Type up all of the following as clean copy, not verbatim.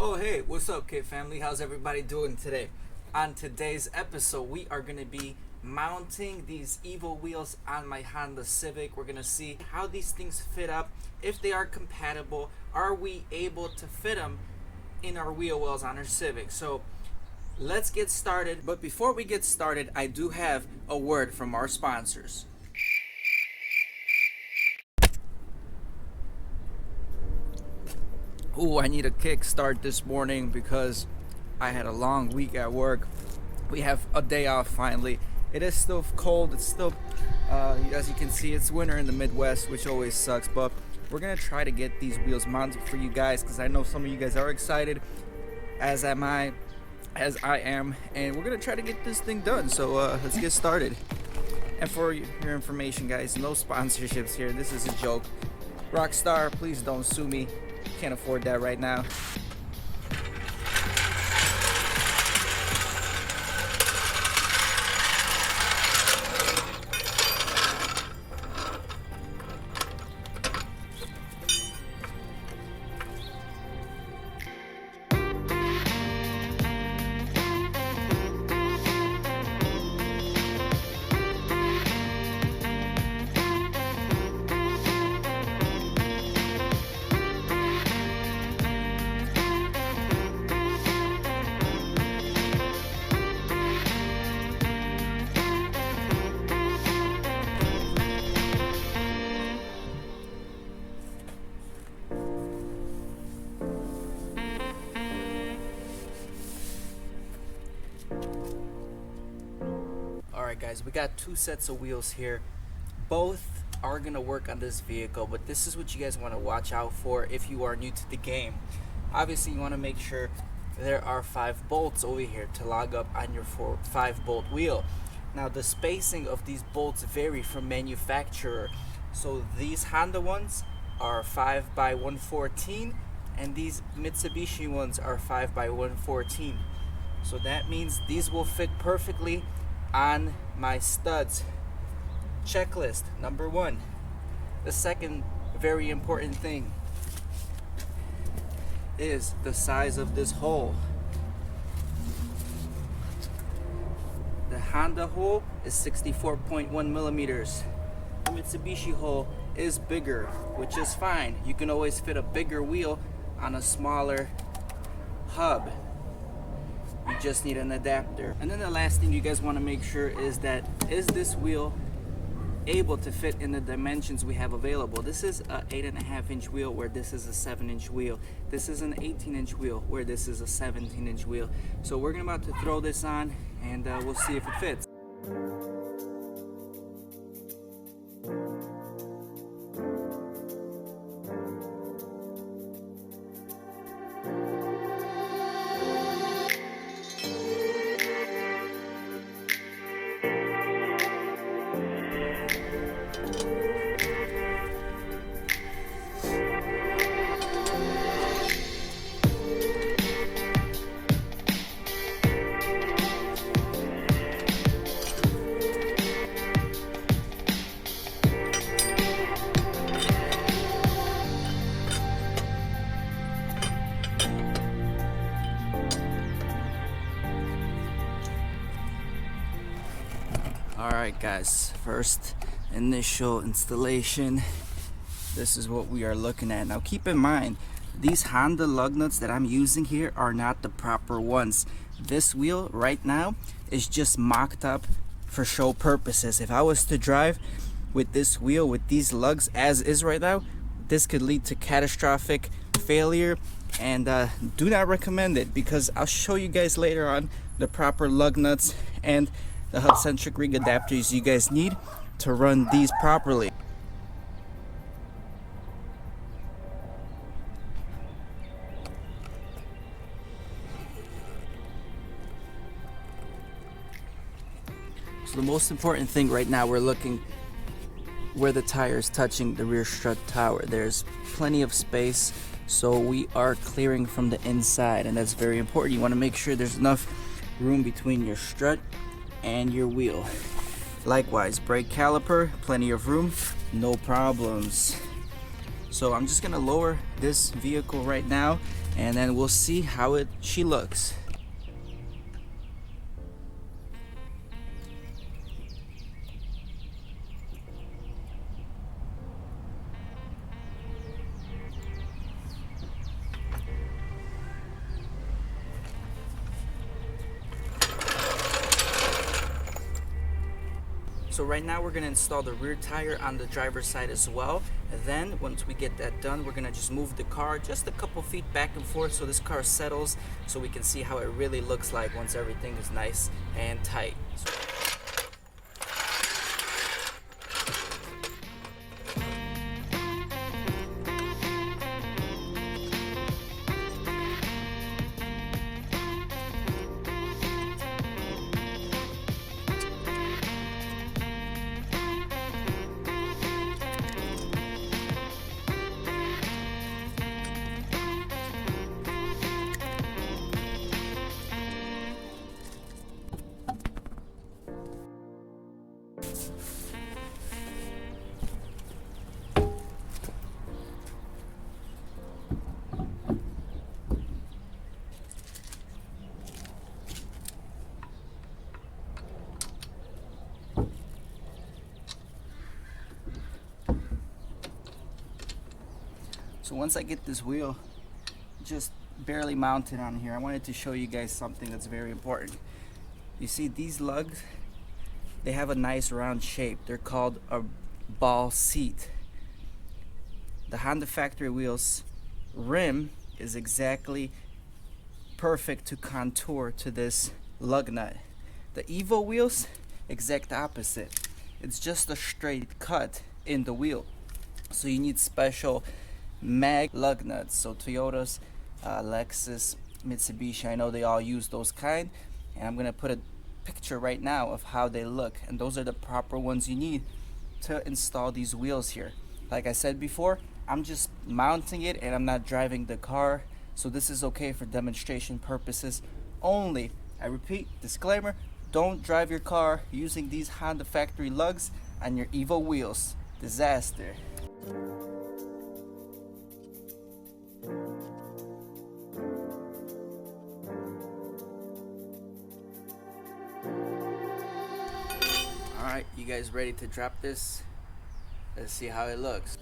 Oh hey, what's up kid family? How's everybody doing today? On today's episode, we are going to be mounting these Evo wheels on my Honda Civic. We're going to see how these things fit up, if they are compatible, are we able to fit them in our wheel wells on our Civic. So let's get started. But before we get started, I do have a word from our sponsors. Ooh, I need a kickstart this morning because I had a long week at work. We have a day off finally. It is still cold. It's still, as you can see, it's winter in the Midwest, which always sucks. But we're gonna try to get these wheels mounted for you guys because I know some of you guys are excited, as I am, and we're gonna try to get this thing done. So let's get started. And for your information, guys, no sponsorships here. This is a joke. Rockstar, please don't sue me. Can't afford that right now. Alright guys, we got two sets of wheels here. Both are gonna work on this vehicle, but this is what you guys want to watch out for if you are new to the game. Obviously you want to make sure there are 5 bolts over here to log up on your 5-bolt wheel. Now the spacing of these bolts vary from manufacturer. So these Honda ones are 5 by 114 and these Mitsubishi ones are 5 by 114. So that means these will fit perfectly on my studs. Checklist number 1. The second very important thing is the size of this hole. The Honda hole is 64.1 millimeters. The Mitsubishi hole is bigger, which is fine. You can always fit a bigger wheel on a smaller hub. You just need an adapter. And then the last thing you guys want to make sure is this wheel able to fit in the dimensions we have available. This is a 8.5-inch wheel where this is a 7-inch wheel. This is an 18-inch wheel where this is a 17-inch wheel. So we're about to throw this on and we'll see if it fits. Alright guys, first initial installation. This is what we are looking at. Now keep in mind, these Honda lug nuts that I'm using here are not the proper ones. This wheel right now is just mocked up for show purposes. If I was to drive with this wheel with these lugs as is right now, this could lead to catastrophic failure, and do not recommend it, because I'll show you guys later on the proper lug nuts and the hub-centric ring adapters you guys need to run these properly. So the most important thing right now, we're looking where the tire is touching the rear strut tower. There's plenty of space, so we are clearing from the inside, and that's very important. You want to make sure there's enough room between your strut and your wheel. Likewise, brake caliper, plenty of room, no problems. So I'm just gonna lower this vehicle right now, and then we'll see how she looks. So right now we're gonna install the rear tire on the driver's side as well. And then once we get that done, we're gonna just move the car just a couple feet back and forth so this car settles, so we can see how it really looks like once everything is nice and tight. So once I get this wheel just barely mounted on here, I wanted to show you guys something that's very important. You see these lugs, they have a nice round shape. They're called a ball seat. The Honda factory wheels rim is exactly perfect to contour to this lug nut. The Evo wheels, exact opposite. It's just a straight cut in the wheel. So you need special mag lug nuts. So Toyotas, Lexus, Mitsubishi, I know they all use those kind, and I'm gonna put a picture right now of how they look, and those are the proper ones you need to install these wheels here. Like I said before, I'm just mounting it and I'm not driving the car, so this is okay for demonstration purposes only. I repeat, disclaimer, don't drive your car using these Honda factory lugs on your Evo wheels. Disaster. Alright, you guys ready to drop this? Let's see how it looks.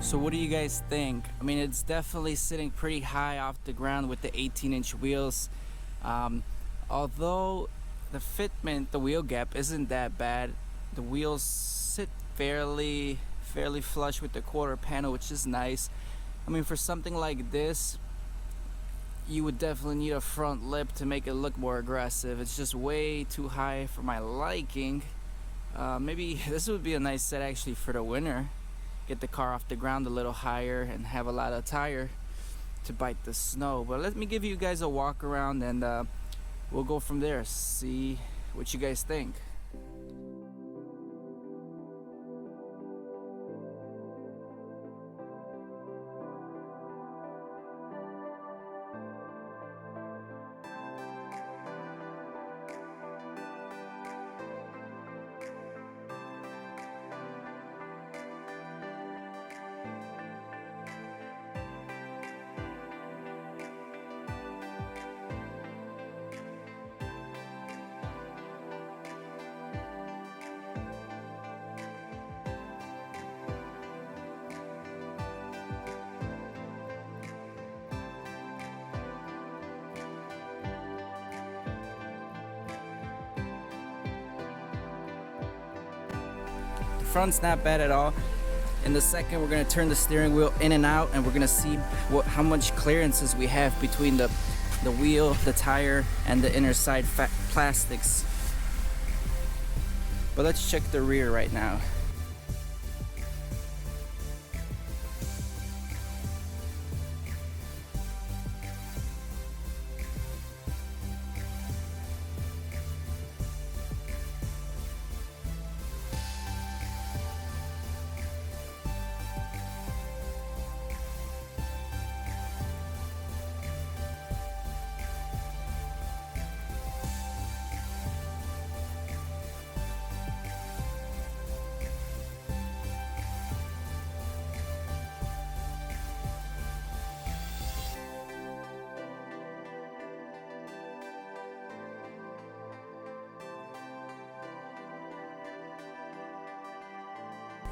So what do you guys think? I mean, it's definitely sitting pretty high off the ground with the 18-inch wheels. Although the fitment, the wheel gap isn't that bad. The wheels sit fairly flush with the quarter panel, which is nice. I mean, for something like this, you would definitely need a front lip to make it look more aggressive. It's just way too high for my liking. Maybe this would be a nice set actually for the winter. Get the car off the ground a little higher and have a lot of tire to bite the snow. But let me give you guys a walk around, and we'll go from there. See what you guys think. Front's not bad at all. In the second, we're gonna turn the steering wheel in and out, and we're gonna see how much clearances we have between the the wheel, the tire, and the inner side plastics. But let's check the rear right now.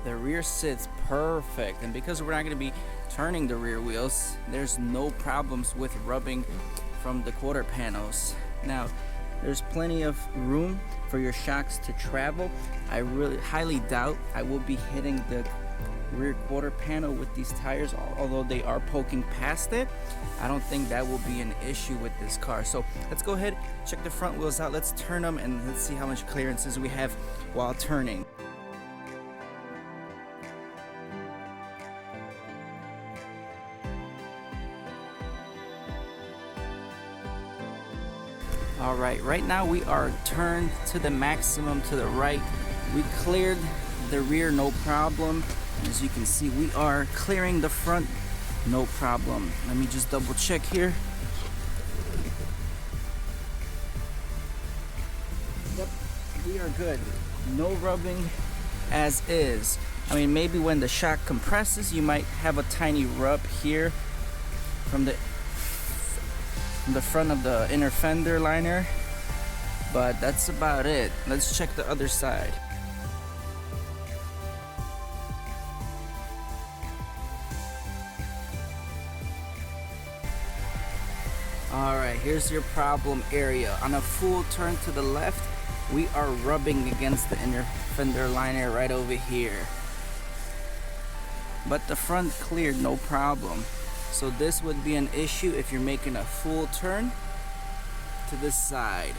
The rear sits perfect, and because we're not going to be turning the rear wheels, there's no problems with rubbing from the quarter panels. Now, there's plenty of room for your shocks to travel. I really highly doubt I will be hitting the rear quarter panel with these tires, although they are poking past it. I don't think that will be an issue with this car. So let's go ahead, check the front wheels out, let's turn them, and let's see how much clearances we have while turning. Alright, right now we are turned to the maximum to the right. We cleared the rear, no problem. As you can see, we are clearing the front, no problem. Let me just double check here. Yep, we are good. No rubbing as is. I mean, maybe when the shock compresses, you might have a tiny rub here from the front of the inner fender liner, but that's about it. Let's check the other side. Alright, here's your problem area. On a full turn to the left, we are rubbing against the inner fender liner right over here, but the front cleared, no problem. So this would be an issue if you're making a full turn to this side.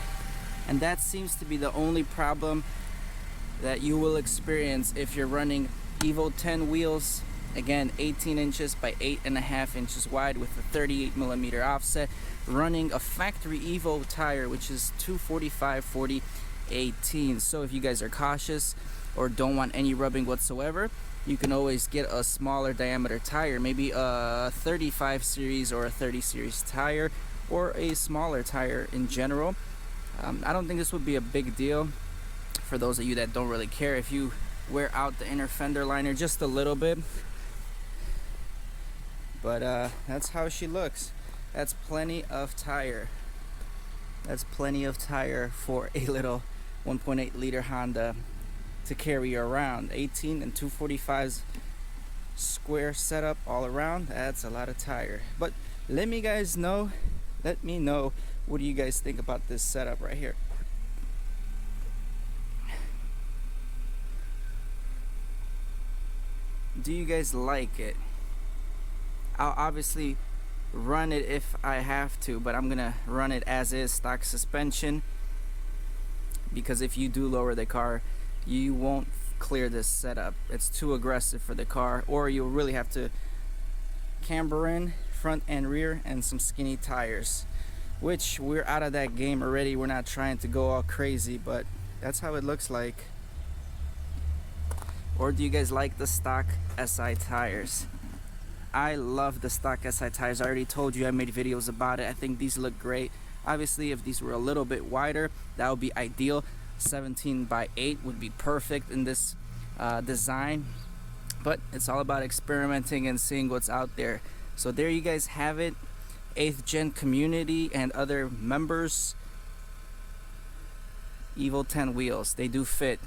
And that seems to be the only problem that you will experience if you're running Evo 10 wheels. Again, 18 inches by 8.5 inches wide with a 38mm offset, running a factory Evo tire, which is 245/40/18. So if you guys are cautious or don't want any rubbing whatsoever, you can always get a smaller diameter tire, maybe a 35 series or a 30 series tire, or a smaller tire in general. I don't think this would be a big deal for those of you that don't really care if you wear out the inner fender liner just a little bit. But that's how she looks. That's plenty of tire. That's plenty of tire for a little 1.8 liter Honda to carry around. 18 and 245s square setup all around. That's a lot of tire. But let me know what do you guys think about this setup right here. Do you guys like it? I'll obviously run it if I have to, but I'm gonna run it as is, stock suspension, because if you do lower the car, you won't clear this setup. It's too aggressive for the car, or you'll really have to camber in front and rear and some skinny tires, which we're out of that game already. We're not trying to go all crazy, but that's how it looks like. Or do you guys like the stock SI tires? I love the stock SI tires. I already told you, I made videos about it. I think these look great. Obviously, if these were a little bit wider, that would be ideal. 17/8 would be perfect in this design, but it's all about experimenting and seeing what's out there. So there you guys have it. 8th gen community and other members, Evo 10 wheels, they do fit.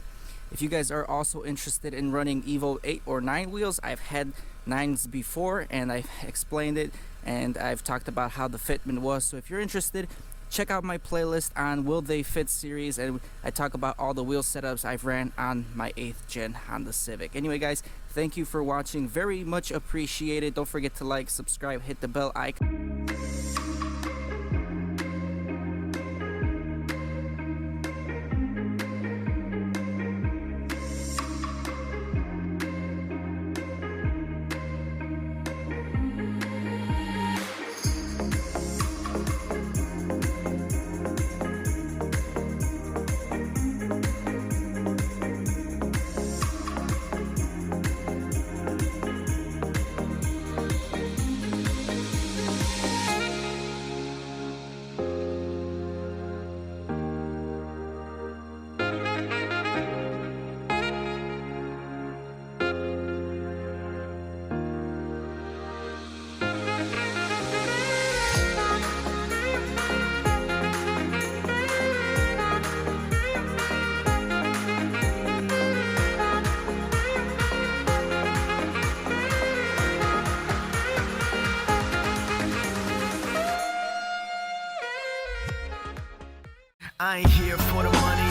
If you guys are also interested in running Evo 8 or 9 wheels, I've had 9s before and I've explained it and I've talked about how the fitment was. So if you're interested, check out my playlist on Will They Fit series, and I talk about all the wheel setups I've ran on my 8th gen Honda Civic. Anyway guys, thank you for watching, very much appreciated. Don't forget to like, subscribe, hit the bell icon. I ain't here for the money.